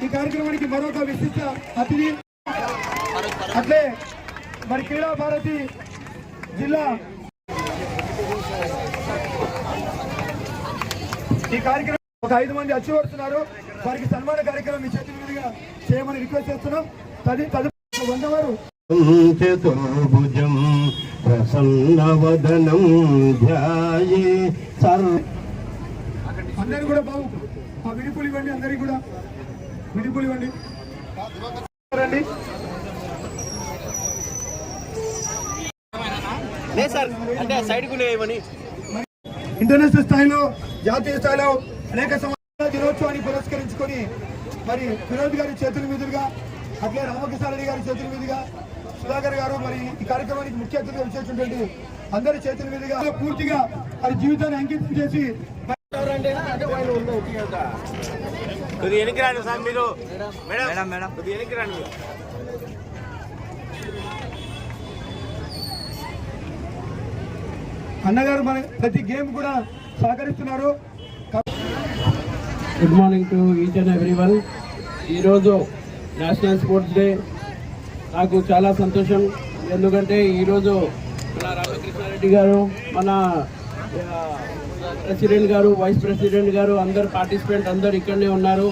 ఈ కార్యక్రమానికి మరొక విశిష్ట అతిథి అట్లే మరి క్రీడా భారతి జిల్లా ఈ కార్యక్రమం ఒక 5 మంది వచ్చి వస్తున్నారు. వారికి సన్మాన కార్యక్రమం మీ చేతుల మీదుగా చేయమని రిక్వెస్ట్ చేస్తున్నాం. తదుపరి 100 వారు చతుర్భుజం ప్రసన్నవదనం ధ్యాయే అందరూ కూడా బాబు ఆ విడిపులు ఇవ్వండి. అందరికి కూడా విడిపులు ఇవ్వండి. ఇంటర్నేషనల్ స్థాయిలో జాతీయ స్థాయిలో అనేక సంవత్సరాల దినోత్సవాన్ని పురస్కరించుకొని మరి వినోద్ గారి చేతుల మీదుగా అట్లే రామకృష్ణారెడ్డి గారి చేతుల మీదుగా సుధాకర్ గారు మరి ఈ కార్యక్రమానికి ముఖ్య అతిథిగా వచ్చేటువంటి అందరి చేతుల మీదుగా పూర్తిగా వారి జీవితాన్ని అంకితం చేసి అన్నగారు మన ప్రతి గేమ్ కూడా సహకరిస్తున్నారు. Good morning to each and everyone. ఈరోజు నేషనల్ స్పోర్ట్స్ డే. నాకు చాలా సంతోషం, ఎందుకంటే ఈరోజు మన రామకృష్ణారెడ్డి గారు, మన ప్రెసిడెంట్ గారు, వైస్ ప్రెసిడెంట్ గారు, అందరు పార్టిసిపెంట్ అందరు ఇక్కడనే ఉన్నారు.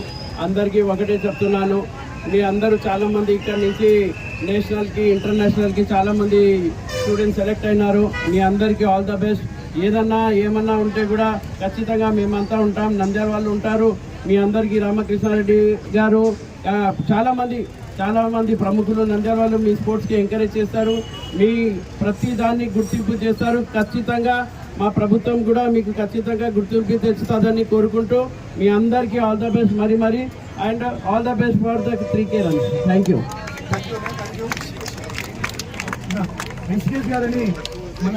అందరికీ ఒకటే చెప్తున్నాను, మీ అందరూ చాలామంది ఇక్కడ నుంచి నేషనల్కి ఇంటర్నేషనల్కి చాలామంది స్టూడెంట్స్ సెలెక్ట్ అయినారు. మీ అందరికీ ఆల్ ద బెస్ట్. ఏమన్నా ఉంటే కూడా ఖచ్చితంగా మేమంతా ఉంటాం, నంద్యాల వాళ్ళు ఉంటారు. మీ అందరికీ రామకృష్ణారెడ్డి గారు చాలామంది ప్రముఖులు నంద్యాల వాళ్ళు మీ స్పోర్ట్స్కి ఎంకరేజ్ చేస్తారు, మీ ప్రతి దాన్ని గుర్తింపు చేస్తారు. ఖచ్చితంగా మా ప్రభుత్వం కూడా మీకు ఖచ్చితంగా గుర్తింపు తెచ్చుతుందని కోరుకుంటూ మీ అందరికీ ఆల్ ద బెస్ట్ మరి and all the best for the 3K runs. Thank you. గారని మన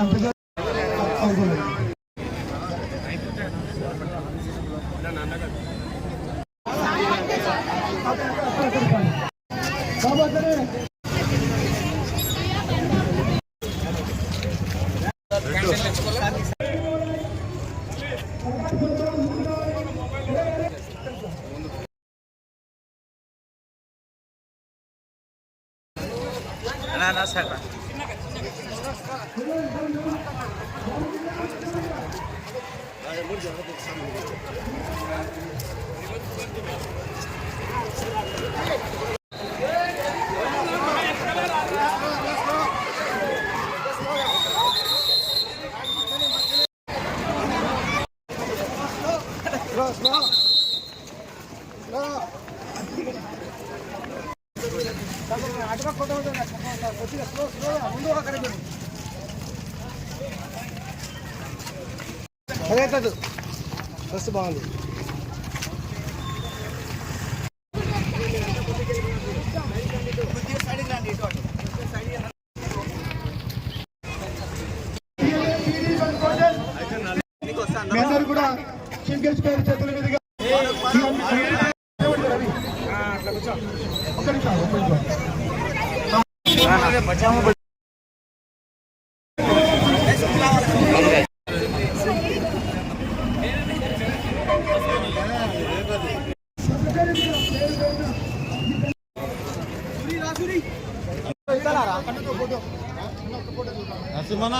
సార్ అదే కాదు ఫస్ట్ బాగుంది. మీ అందరూ కూడా చీఫ్ గెస్ట్ గారి చేతుల మీదుగా నరసింహనా